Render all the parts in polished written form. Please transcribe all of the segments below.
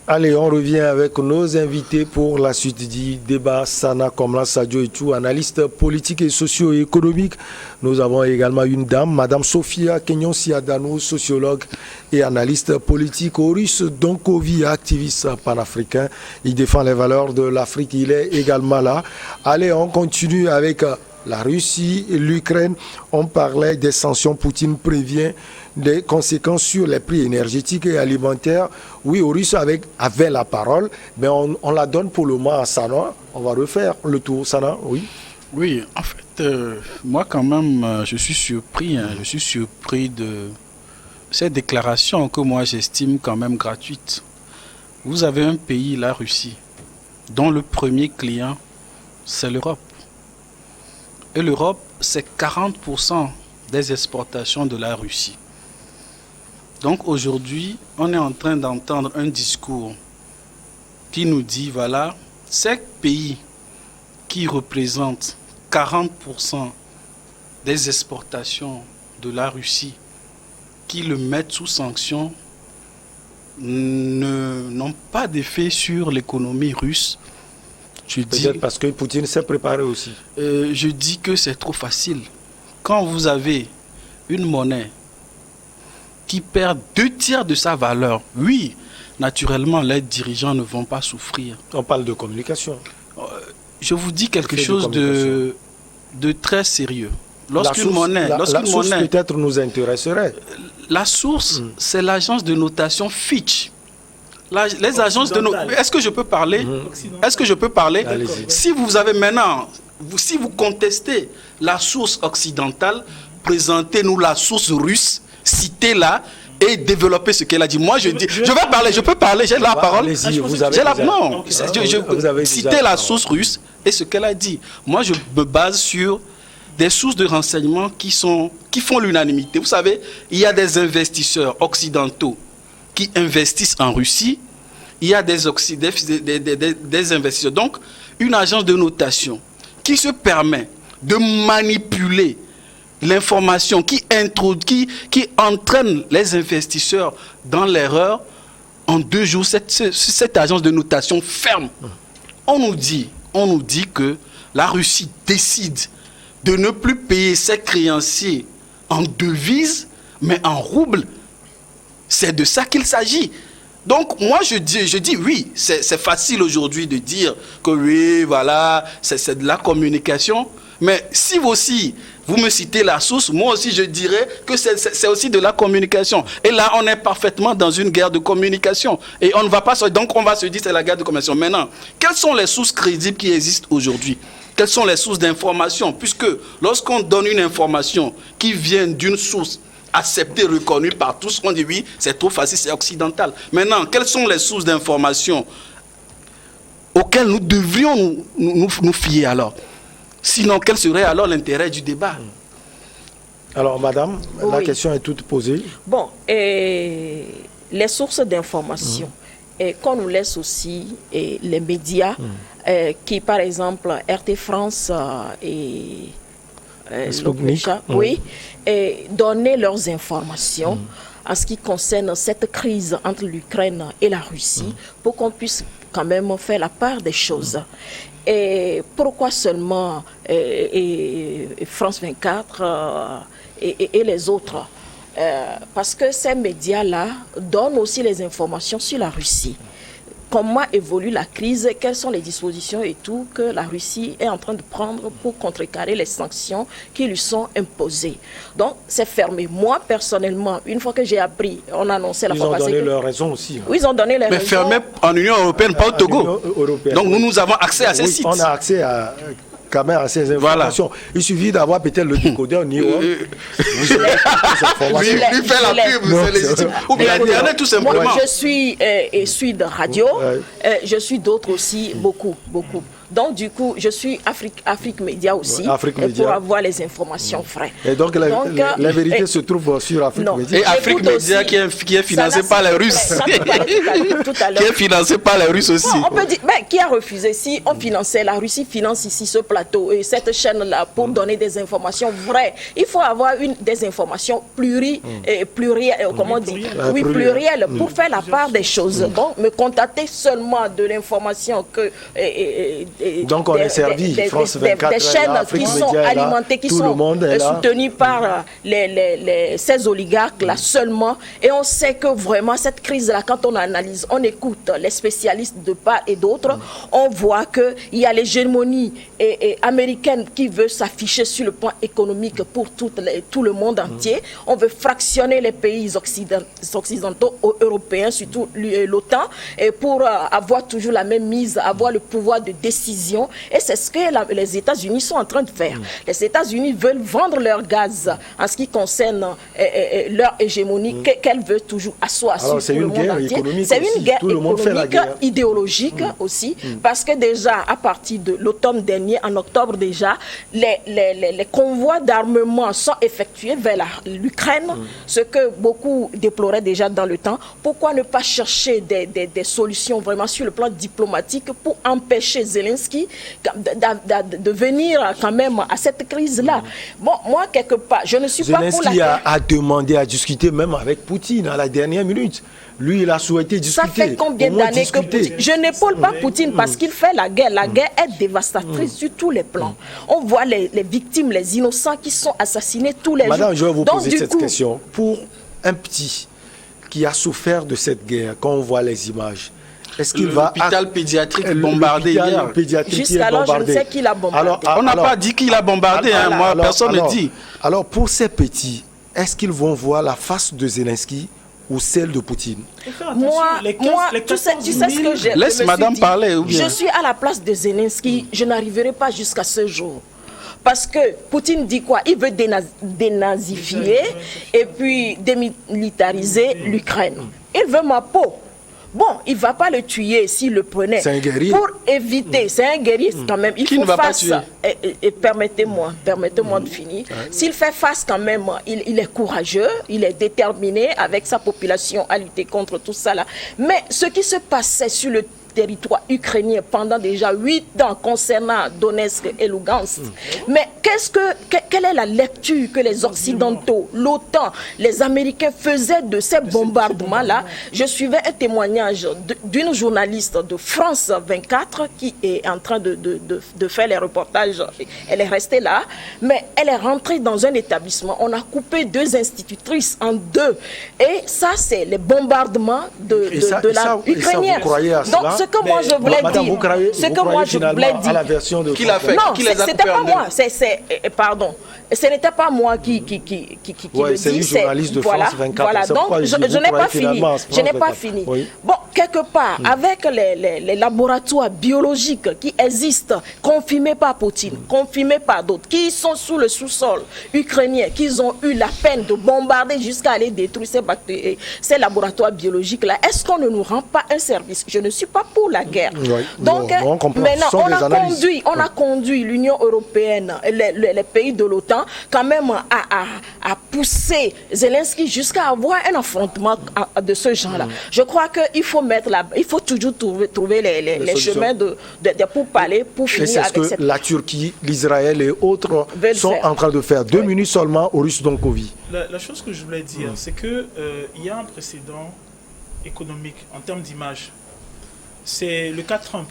Allez, on revient avec nos invités pour la suite du débat. Sana Komla Sadio et tout, analyste politique et socio-économique. Nous avons également une dame, Madame Sophia Kenyon Siadano, sociologue et analyste politique. Oris Donkovi, activiste panafricain. Il défend les valeurs de l'Afrique. Il est également là. Allez, on continue avec la Russie et l'Ukraine. On parlait des sanctions. Poutine prévient des conséquences sur les prix énergétiques et alimentaires. Oui, Oris avait la parole, mais on la donne pour le moment à Sana. On va refaire le tour. Sana, oui. Oui, en fait, moi quand même, je suis surpris. Je suis surpris de cette déclaration que moi j'estime quand même gratuite. Vous avez un pays, la Russie, dont le premier client, c'est l'Europe. Et l'Europe, c'est 40% des exportations de la Russie. Donc aujourd'hui, on est en train d'entendre un discours qui nous dit, voilà, ces pays qui représentent 40% des exportations de la Russie, qui le mettent sous sanction, n'ont pas d'effet sur l'économie russe. Peut-être parce que Poutine s'est préparé aussi. Je dis que c'est trop facile. Quand vous avez une monnaie qui perd 2/3 de sa valeur, oui, naturellement, les dirigeants ne vont pas souffrir. On parle de communication. Je vous dis quelque chose de très sérieux. Lorsqu'une monnaie peut-être nous intéresserait. La source, c'est l'agence de notation Fitch. Les agences de notation. Est-ce que je peux parler? Est-ce que je peux parler? Si vous avez maintenant, si vous contestez la source occidentale, présentez-nous la source russe, citez-la et développez ce qu'elle a dit. Moi, je dis, je vais parler, je peux parler, j'ai la parole. Citez la source russe et ce qu'elle a dit. Moi, je me base sur des sources de renseignement qui font l'unanimité. Vous savez, il y a des investisseurs occidentaux qui investissent en Russie. Il y a des investisseurs. Donc, une agence de notation qui se permet de manipuler l'information, qui entraîne les investisseurs dans l'erreur, en 2 jours, cette agence de notation ferme. On nous dit que la Russie décide de ne plus payer ses créanciers en devises, mais en roubles. C'est de ça qu'il s'agit. Donc, moi, je dis oui, c'est facile aujourd'hui de dire que oui, voilà, c'est de la communication. Mais si vous aussi, vous me citez la source, moi aussi, je dirais que c'est aussi de la communication. Et là, on est parfaitement dans une guerre de communication. Et on ne va pas donc on va se dire c'est la guerre de communication. Maintenant, quelles sont les sources crédibles qui existent aujourd'hui? Quelles sont les sources d'information? Puisque lorsqu'on donne une information qui vient d'une source acceptée, reconnue par tous, on dit oui, c'est trop facile, c'est occidental. Maintenant, quelles sont les sources d'information auxquelles nous devrions nous fier alors? Sinon, quel serait alors l'intérêt du débat? Alors, madame, la question est toute posée. Bon, les sources d'information, qu'on nous laisse aussi les médias, qui, par exemple, RT France et donner leurs informations en ce qui concerne cette crise entre l'Ukraine et la Russie, pour qu'on puisse quand même faire la part des choses. Et pourquoi seulement France 24 et les autres? Parce que ces médias-là donnent aussi les informations sur la Russie. Comment évolue la crise, quelles sont les dispositions et tout que la Russie est en train de prendre pour contrecarrer les sanctions qui lui sont imposées. Donc, c'est fermé. Moi, personnellement, une fois que j'ai appris, on a annoncé la fois passée... Ils ont donné leurs raisons aussi. Oui, ils ont donné les raisons. Mais fermé en Union européenne, pas au Togo. Donc, nous avons accès à ces sites. On a accès quand même à ces informations. Voilà. Il suffit d'avoir peut-être le décodeur Niro. Lui fait la pub, c'est légitime. Ou bien Internet, tout simplement. Moi, je suis de radio, je suis d'autres aussi, beaucoup. Donc, du coup, je suis Afrique Média aussi, Afrique Média. pour avoir les informations vraies. Et donc, la vérité se trouve sur Afrique Média. Et Afrique Média qui est financé par les Russes. Tout à l'heure. Qui est financé par les Russes aussi. Bon, on peut dire, mais qui a refusé? Si on finançait, la Russie finance ici ce plateau et cette chaîne-là pour donner des informations vraies. Il faut avoir des informations plurielles, comment on dit? Oui, plurielles, pour faire la part des choses. Donc, me contacter seulement de l'information que... Donc, on est servi. France 24, des chaînes Afrique qui sont Média, alimentées, qui tout sont le monde est là. soutenues par ces oligarques-là seulement. Et on sait que vraiment, cette crise-là, quand on analyse, on écoute les spécialistes de part et d'autre, on voit qu'il y a l'hégémonie américaine qui veut s'afficher sur le plan économique pour tout le monde entier. On veut fractionner les pays occidentaux, européens, surtout l'OTAN, pour avoir toujours la même mise, avoir le pouvoir de décision. Et c'est ce que les États-Unis sont en train de faire. Les États-Unis veulent vendre leur gaz en ce qui concerne leur hégémonie qu'elle veut toujours asseoir sur tout le monde entier. C'est une guerre économique, idéologique aussi, parce que déjà, à partir de l'automne dernier, en octobre déjà, les convois d'armement sont effectués vers l'Ukraine, ce que beaucoup déploraient déjà dans le temps. Pourquoi ne pas chercher des solutions vraiment sur le plan diplomatique pour empêcher Zelensky de venir quand même à cette crise-là? Bon, moi, quelque part, je ne suis pas pour la... Zelensky a demandé à discuter même avec Poutine à la dernière minute. Lui, il a souhaité discuter. Ça fait combien d'années que Poutine... Je n'épaule pas Poutine parce qu'il fait la guerre. La guerre est dévastatrice sur tous les plans. On voit les victimes, les innocents qui sont assassinés tous les jours. Madame, je vais vous poser cette question. Pour un petit qui a souffert de cette guerre, quand on voit les images, est-ce qu'il va... L'hôpital pédiatrique bombardé hier. Jusqu'alors, je ne sais qui l'a bombardé. On n'a pas dit qui l'a bombardé. Moi, personne ne dit. Alors, pour ces petits, est-ce qu'ils vont voir la face de Zelensky ou celle de Poutine? Moi, tu sais ce que j'ai. Laisse madame parler. Je suis à la place de Zelensky, je n'arriverai pas jusqu'à ce jour. Parce que Poutine dit quoi? Il veut dénazifier et puis démilitariser l'Ukraine. Il veut ma peau. Bon, il ne va pas le tuer s'il le prenait. C'est un guerrier. Pour éviter, c'est un guerrier quand même. Il Qui faut ne va pas face. tuer? Et permettez-moi de finir. S'il fait face quand même, il est courageux, il est déterminé avec sa population à lutter contre tout ça là. Mais ce qui se passait sur le territoire ukrainien pendant déjà 8 ans concernant Donetsk et Lugansk. Mais quelle est la lecture que les Occidentaux, l'OTAN, les Américains faisaient de ces bombardements-là? Je suivais un témoignage d'une journaliste de France 24 qui est en train de faire les reportages. Elle est restée là, mais elle est rentrée dans un établissement. On a coupé 2 institutrices en 2. Et ça, c'est les bombardements de la ukrainienne. Donc, ce que moi je voulais dire, ce que moi je voulais dire, qui l'a fait? Non, c'était pas moi. Pardon, ce n'était pas moi qui le dis. C'est une journaliste de France 24. Voilà, donc je n'ai pas fini. Je n'ai pas fini. Bon, quelque part, avec les laboratoires biologiques qui existent, confirmés par Poutine, confirmés par d'autres, qui sont sous le sous-sol ukrainien, qui ont eu la peine de bombarder jusqu'à aller détruire ces laboratoires biologiques-là, est-ce qu'on ne nous rend pas un service? Je ne suis pas pour la guerre. Donc, maintenant, on a conduit l'Union européenne, les pays de l'OTAN, quand même à pousser Zelensky jusqu'à avoir un affrontement de ce genre-là. Je crois qu'il faut il faut toujours trouver les chemins pour parler, pour finir avec cette... C'est ce que la Turquie, l'Israël et autres sont en train de faire. 2 minutes seulement au Russe Donkovi. La chose que je voulais dire, c'est qu'il y a un précédent économique en termes d'image. C'est le cas Trump.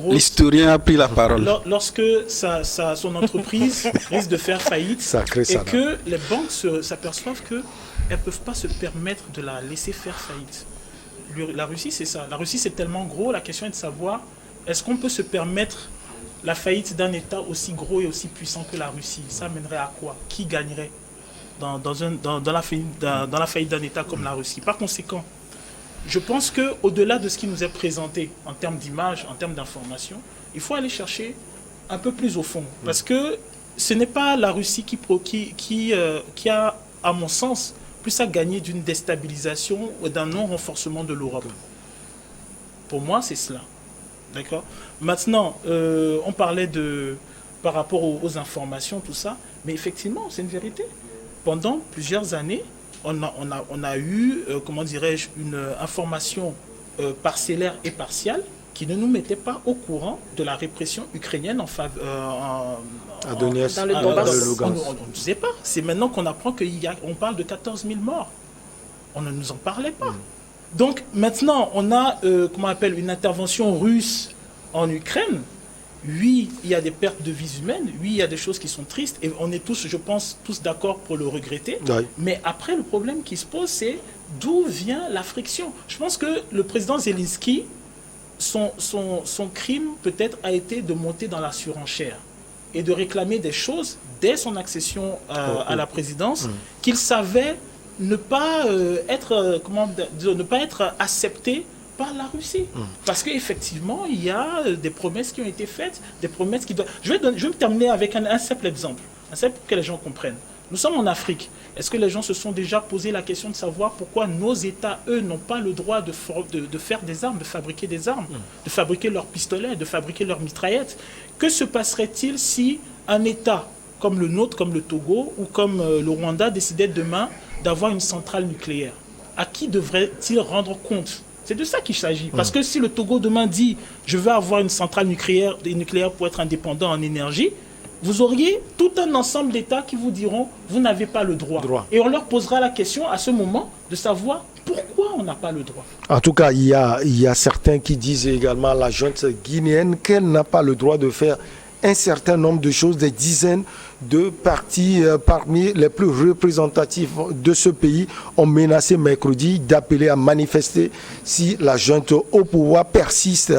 L'historien a pris la parole. Lorsque son entreprise risque de faire faillite et que les banques s'aperçoivent qu'elles ne peuvent pas se permettre de la laisser faire faillite. La Russie, c'est ça. La Russie, c'est tellement gros. La question est de savoir, est-ce qu'on peut se permettre la faillite d'un État aussi gros et aussi puissant que la Russie? Ça mènerait à quoi? Qui gagnerait dans la faillite d'un État comme la Russie? Par conséquent, je pense qu'au-delà de ce qui nous est présenté en termes d'image, en termes d'information, il faut aller chercher un peu plus au fond. Parce que ce n'est pas la Russie qui a, à mon sens, plus à gagner d'une déstabilisation ou d'un non-renforcement de l'Europe. Pour moi, c'est cela. D'accord. Maintenant, on parlait par rapport aux informations, tout ça, mais effectivement, c'est une vérité. Pendant plusieurs années, on a eu, comment dirais-je, une information parcellaire et partielle qui ne nous mettait pas au courant de la répression ukrainienne dans le Donbass. On ne disait pas. C'est maintenant qu'on apprend qu'on parle de 14 000 morts. On ne nous en parlait pas. Donc maintenant, on a une intervention russe en Ukraine. Oui, il y a des pertes de vies humaines. Oui, il y a des choses qui sont tristes. Et on est tous, je pense, d'accord pour le regretter. Oui. Mais après, le problème qui se pose, c'est d'où vient la friction. Je pense que le président Zelensky, son crime peut-être a été de monter dans la surenchère et de réclamer des choses dès son accession à la présidence qu'il savait ne pas être accepté par la Russie. Parce qu'effectivement, il y a des promesses qui ont été faites, des promesses qui doivent... Je vais me terminer avec un simple exemple, pour que les gens comprennent. Nous sommes en Afrique. Est-ce que les gens se sont déjà posé la question de savoir pourquoi nos États, eux, n'ont pas le droit de faire des armes, de fabriquer des armes, de fabriquer leurs pistolets, de fabriquer leurs mitraillettes? Que se passerait-il si un État comme le nôtre, comme le Togo ou comme le Rwanda décidait demain d'avoir une centrale nucléaire? À qui devrait-il rendre compte? C'est de ça qu'il s'agit. Parce que si le Togo demain dit « je veux avoir une centrale nucléaire pour être indépendant en énergie », vous auriez tout un ensemble d'États qui vous diront « vous n'avez pas le droit ». Et on leur posera la question à ce moment de savoir pourquoi on n'a pas le droit. En tout cas, il y a certains qui disent également à la junte guinéenne qu'elle n'a pas le droit de faire un certain nombre de choses, des dizaines de partis parmi les plus représentatifs de ce pays ont menacé mercredi d'appeler à manifester si la junte au pouvoir persiste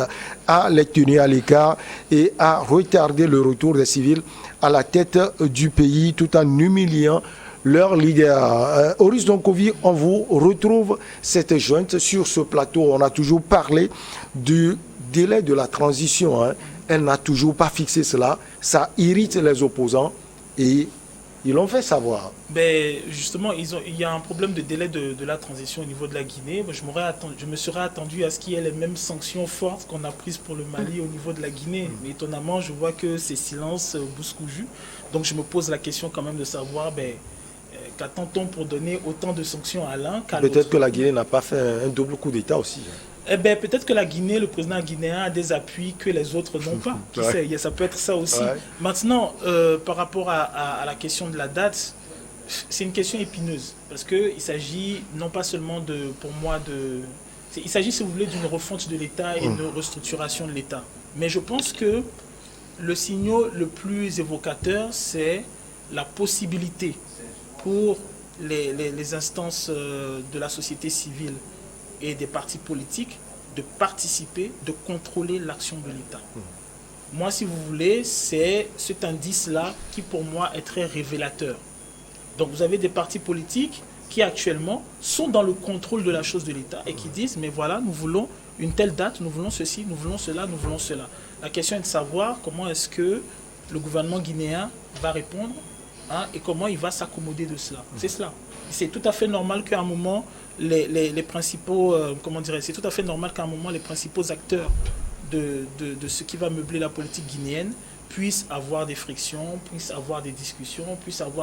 à les tenir à l'écart et à retarder le retour des civils à la tête du pays tout en humiliant leur leader. Oris Donkovi, on vous retrouve cette junte sur ce plateau. On a toujours parlé du délai de la transition. Elle n'a toujours pas fixé cela. Ça irrite les opposants et ils l'ont fait savoir. Ben justement, il y a un problème de délai de la transition au niveau de la Guinée. Je me serais attendu à ce qu'il y ait les mêmes sanctions fortes qu'on a prises pour le Mali au niveau de la Guinée. Mais étonnamment, je vois que c'est silence bouscouju. Donc je me pose la question quand même de savoir qu'attend-on pour donner autant de sanctions à l'un qu'à l'autre. Peut-être que la Guinée n'a pas fait un double coup d'État aussi. Peut-être que la Guinée, le président guinéen a des appuis que les autres n'ont pas. Qui sait, ça peut être ça aussi. Maintenant, par rapport à la question de la date, c'est une question épineuse. Parce qu'il s'agit non pas seulement il s'agit, si vous voulez, d'une refonte de l'État et d'une restructuration de l'État. Mais je pense que le signal le plus évocateur, c'est la possibilité pour les instances de la société civile et des partis politiques de participer, de contrôler l'action de l'État. Moi, si vous voulez, c'est cet indice-là qui, pour moi, est très révélateur. Donc, vous avez des partis politiques qui, actuellement, sont dans le contrôle de la chose de l'État et qui disent, mais voilà, nous voulons une telle date, nous voulons ceci, nous voulons cela, nous voulons cela. La question est de savoir comment est-ce que le gouvernement guinéen va répondre et comment il va s'accommoder de cela. C'est cela. C'est tout à fait normal qu'à un moment, les principaux, c'est tout à fait normal qu'à un moment, les principaux acteurs de ce qui va meubler la politique guinéenne puissent avoir des frictions, puissent avoir des discussions,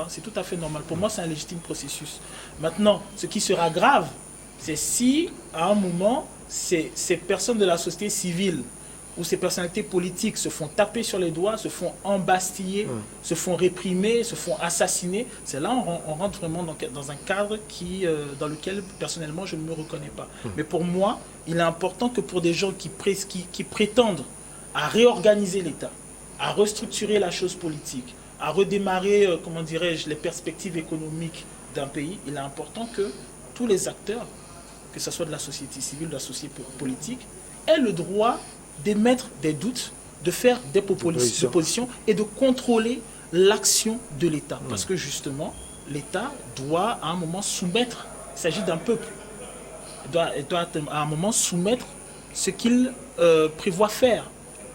c'est tout à fait normal. Pour moi, c'est un légitime processus. Maintenant, ce qui sera grave, c'est si, à un moment, ces personnes de la société civile où ces personnalités politiques se font taper sur les doigts, se font embastiller, se font réprimer, se font assassiner. C'est là on rentre vraiment dans un cadre dans lequel, personnellement, je ne me reconnais pas. Mais pour moi, il est important que pour des gens qui prétendent à réorganiser l'État, à restructurer la chose politique, à redémarrer, les perspectives économiques d'un pays, il est important que tous les acteurs, que ce soit de la société civile, de la société politique, aient le droit d'émettre des doutes, de faire des propositions et de contrôler l'action de l'État. Parce que justement, l'État doit à un moment soumettre, il s'agit d'un peuple, il doit à un moment soumettre ce qu'il prévoit faire.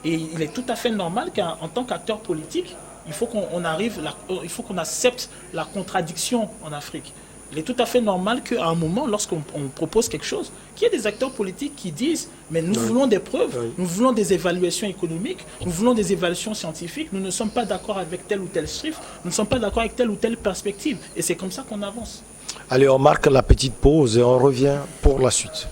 Et il est tout à fait normal qu'en tant qu'acteur politique, il faut qu'on accepte la contradiction en Afrique. Il est tout à fait normal qu'à un moment, lorsqu'on propose quelque chose, qu'il y ait des acteurs politiques qui disent « mais nous voulons des preuves, nous voulons des évaluations économiques, nous voulons des évaluations scientifiques, nous ne sommes pas d'accord avec tel ou tel chiffre, nous ne sommes pas d'accord avec telle ou telle perspective. » Et c'est comme ça qu'on avance. Allez, on marque la petite pause et on revient pour la suite.